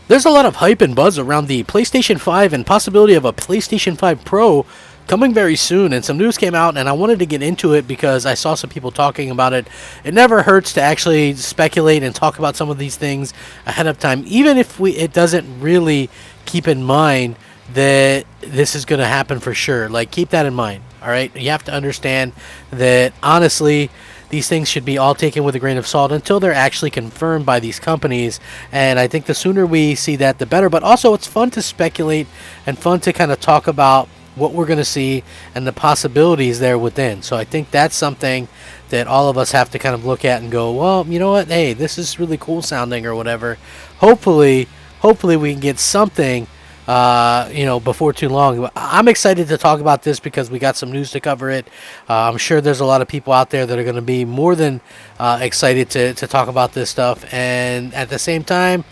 There's a lot of hype and buzz around the PlayStation 5 and possibility of a PlayStation 5 Pro coming very soon, and some news came out and I wanted to get into it because I saw some people talking about it. It never hurts to actually speculate and talk about some of these things ahead of time, even if it doesn't really keep in mind that this is going to happen for sure. Like, keep that in mind, all right? You have to understand that honestly, these things should be all taken with a grain of salt until they're actually confirmed by these companies. And I think the sooner we see that, the better. But also, it's fun to speculate and fun to kind of talk about what we're going to see and the possibilities there within. So I think that's something that all of us have to kind of look at and go, well, you know what? Hey, this is really cool sounding or whatever. Hopefully we can get something before too long. I'm excited to talk about this because we got some news to cover it. I'm sure there's a lot of people out there that are going to be more than excited to talk about this stuff. And at the same time,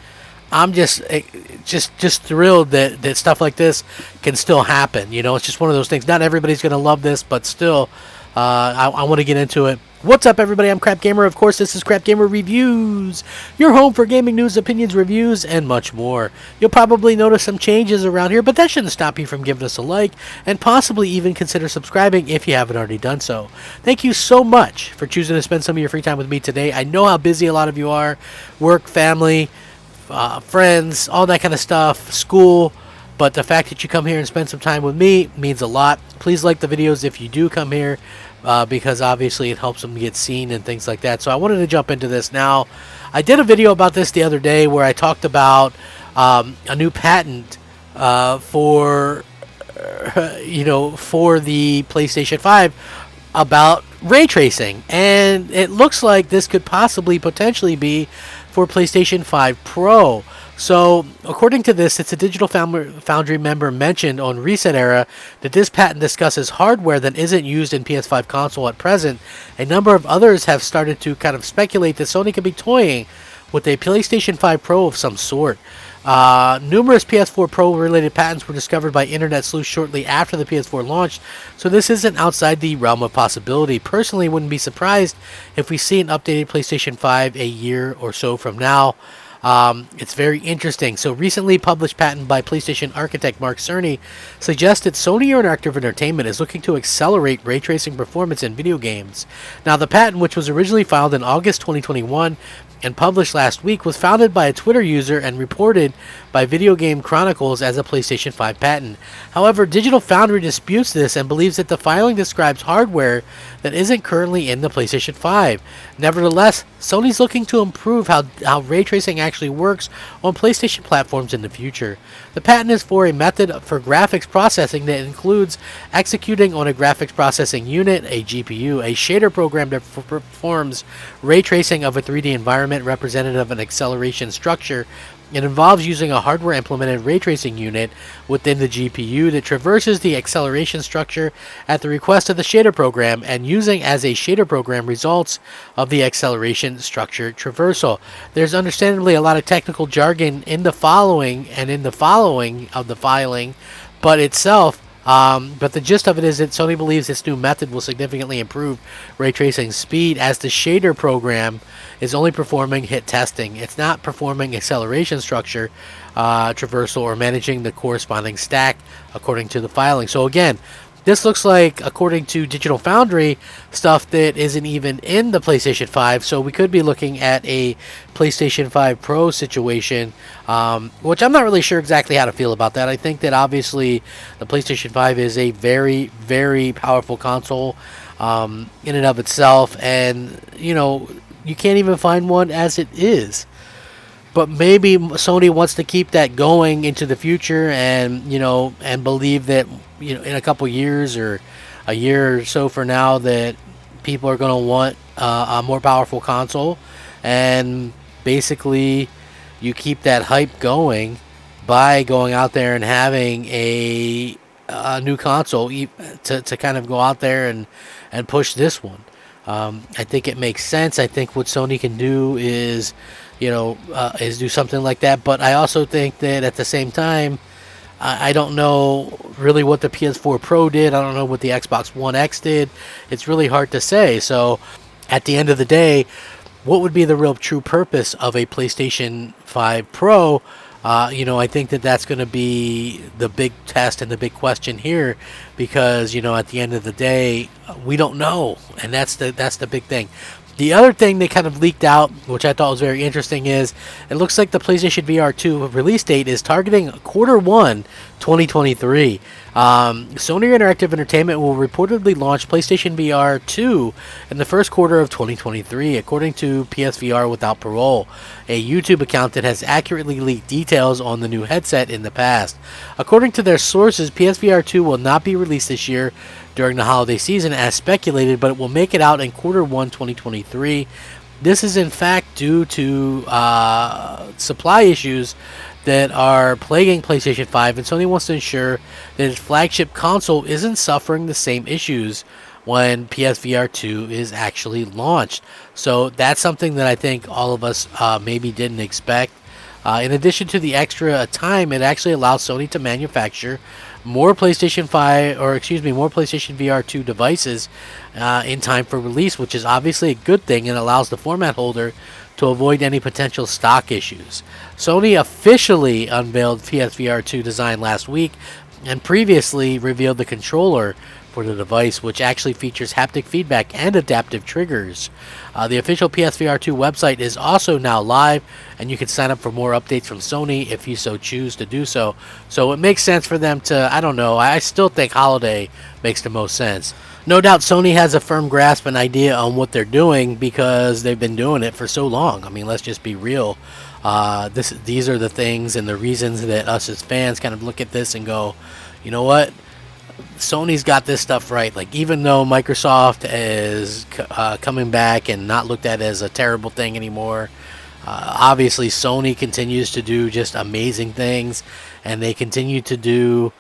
I'm just thrilled that stuff like this can still happen. You know, it's just one of those things. Not everybody's going to love this, but still, I want to get into it. What's up, everybody? I'm Crap Gamer. Of course, this is Crap Gamer Reviews, your home for gaming news, opinions, reviews, and much more. You'll probably notice some changes around here, but that shouldn't stop you from giving us a like and possibly even consider subscribing if you haven't already done so. Thank you so much for choosing to spend some of your free time with me today. I know how busy a lot of you are. Work, family, friends, all that kind of stuff, school. But the fact that you come here and spend some time with me means a lot. Please like the videos if you do come here, because obviously it helps them get seen and things like that. So I wanted to jump into this now. I did a video about this the other day where I talked about a new patent for the PlayStation 5 about ray tracing, and it looks like this could potentially be for PlayStation 5 Pro. So, according to this, it's a Digital Foundry member mentioned on Reset Era that this patent discusses hardware that isn't used in PS5 console at present. A number of others have started to kind of speculate that Sony could be toying with a PlayStation 5 Pro of some sort. Numerous PS4 Pro related patents were discovered by internet sleuths shortly after the PS4 launched, so this isn't outside the realm of possibility. Personally, wouldn't be surprised if we see an updated PlayStation 5 a year or so from now. It's very interesting. So, recently published patent by PlayStation architect Mark Cerny suggested Sony Interactive Entertainment is looking to accelerate ray tracing performance in video games. Now, the patent, which was originally filed in August 2021 and published last week, was founded by a Twitter user and reported by Video Game Chronicles as a PlayStation 5 patent. However, Digital Foundry disputes this and believes that the filing describes hardware that isn't currently in the PlayStation 5. Nevertheless, Sony's looking to improve how ray tracing actually works on PlayStation platforms in the future. The patent is for a method for graphics processing that includes executing on a graphics processing unit, a GPU, a shader program that performs ray tracing of a 3D environment representative of an acceleration structure. It involves using a hardware-implemented ray tracing unit within the GPU that traverses the acceleration structure at the request of the shader program and using as a shader program results of the acceleration structure traversal. There's understandably a lot of technical jargon in the following of the filing, but the gist of it is that Sony believes this new method will significantly improve ray tracing speed as the shader program is only performing hit testing. It's not performing acceleration structure traversal or managing the corresponding stack according to the filing. So again, this looks like, according to Digital Foundry, stuff that isn't even in the PlayStation 5, so we could be looking at a PlayStation 5 Pro situation, which I'm not really sure exactly how to feel about that. I think that obviously the PlayStation 5 is a very, very powerful console in and of itself, and, you can't even find one as it is. But maybe Sony wants to keep that going into the future and believe that, in a couple years or a year or so for now that people are going to want a more powerful console. And basically you keep that hype going by going out there and having a new console to kind of go out there and push this one. I think it makes sense. I think what Sony can do is do something like that. But I also think that at the same time, I don't know really what the PS4 Pro did. I don't know what the Xbox One X did. It's really hard to say. So at the end of the day, what would be the real true purpose of a PlayStation 5 Pro I think that that's going to be the big test and the big question here, because at the end of the day, we don't know, and that's the big thing. The other thing they kind of leaked out, which I thought was very interesting, is it looks like the PlayStation VR 2 release date is targeting Q1 2023. Sony Interactive Entertainment will reportedly launch PlayStation VR 2 in the first quarter of 2023, according to PSVR Without Parole, a YouTube account that has accurately leaked details on the new headset in the past. According to their sources, PSVR 2 will not be released this year during the holiday season as speculated, but it will make it out in Q1 2023. This is in fact due to supply issues that are plaguing PlayStation 5, and Sony wants to ensure that its flagship console isn't suffering the same issues when PSVR 2 is actually launched. So that's something that I think all of us maybe didn't expect. In addition to the extra time, it actually allows Sony to manufacture more PlayStation VR 2 devices in time for release, which is obviously a good thing and allows the format holder to avoid any potential stock issues. Sony officially unveiled PSVR 2 design last week and previously revealed the controller for the device, which actually features haptic feedback and adaptive triggers. The official PSVR 2 website is also now live, and you can sign up for more updates from Sony if you so choose to do so. So it makes sense for them to, I don't know, I still think holiday makes the most sense. No doubt Sony has a firm grasp and idea on what they're doing because they've been doing it for so long. I mean, let's just be real. These are the things and the reasons that us as fans kind of look at this and go, you know what? Sony's got this stuff right. Like, even though Microsoft is coming back and not looked at as a terrible thing anymore, obviously Sony continues to do just amazing things, and they continue to do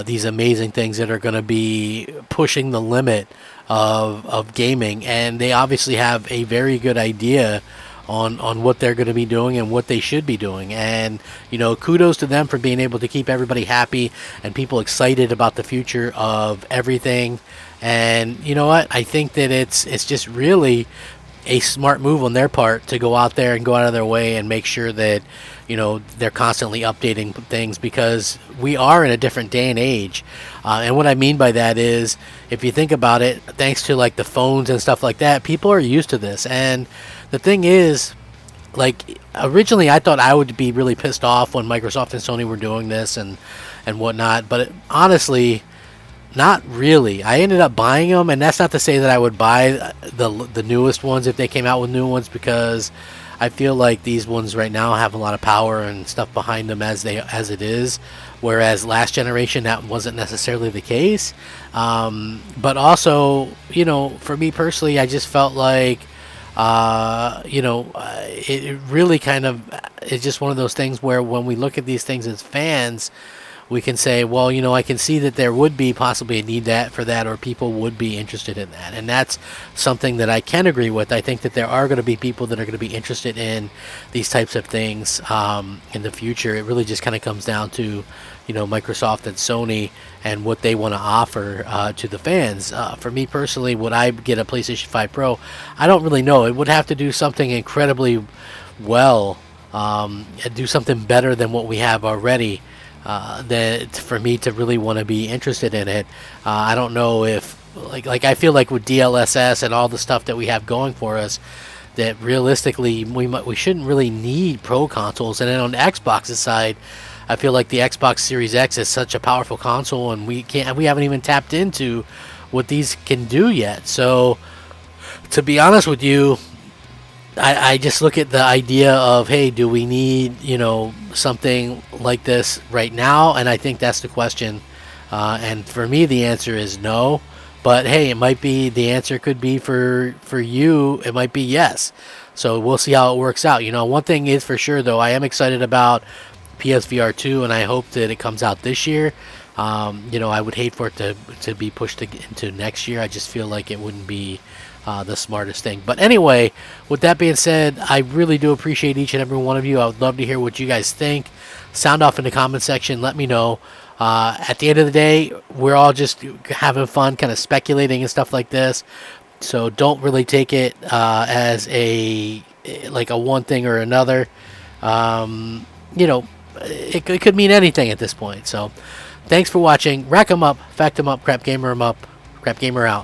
these amazing things that are going to be pushing the limit of gaming, and they obviously have a very good idea on what they're going to be doing and what they should be doing. And kudos to them for being able to keep everybody happy and people excited about the future of everything. And you know what, I think that it's just really a smart move on their part to go out there and go out of their way and make sure that they're constantly updating things, because we are in a different day and age. And what I mean by that is, if you think about it, thanks to like the phones and stuff like that, people are used to this. And the thing is, like, originally I thought I would be really pissed off when Microsoft and Sony were doing this and whatnot, but honestly, not really. I ended up buying them, and that's not to say that I would buy the newest ones if they came out with new ones, because I feel like these ones right now have a lot of power and stuff behind them as it is, whereas last generation that wasn't necessarily the case. But also, for me personally, I just felt like it really kind of is just one of those things where when we look at these things as fans, we can say, well, I can see that there would be possibly a need for that, or people would be interested in that. And that's something that I can agree with. I think that there are going to be people that are going to be interested in these types of things in the future. It really just kind of comes down to, Microsoft and Sony and what they want to offer to the fans. For me personally, would I get a PlayStation 5 Pro? I don't really know. It would have to do something incredibly well, and do something better than what we have already, that for me to really want to be interested in it. I don't know if like I feel like with DLSS and all the stuff that we have going for us, that realistically we shouldn't really need pro consoles. And then on the Xbox's side, I feel like the Xbox Series X is such a powerful console, and we haven't even tapped into what these can do yet. So to be honest with you, I just look at the idea of, hey, do we need something like this right now? And I think that's the question. And for me, the answer is no. But hey, it might be, the answer could be for you, it might be yes. So we'll see how it works out. One thing is for sure though, I am excited about PSVR 2, and I hope that it comes out this year. I would hate for it to be pushed into next year. I just feel like it wouldn't be the smartest thing. But anyway, with that being said, I really do appreciate each and every one of you. I would love to hear what you guys think. Sound off in the comment section. Let me know. At the end of the day, we're all just having fun, kind of speculating and stuff like this. So don't really take it as a one thing or another. it could mean anything at this point. So thanks for watching. Rack 'em up, fact 'em up, crap gamer 'em up, crap gamer out.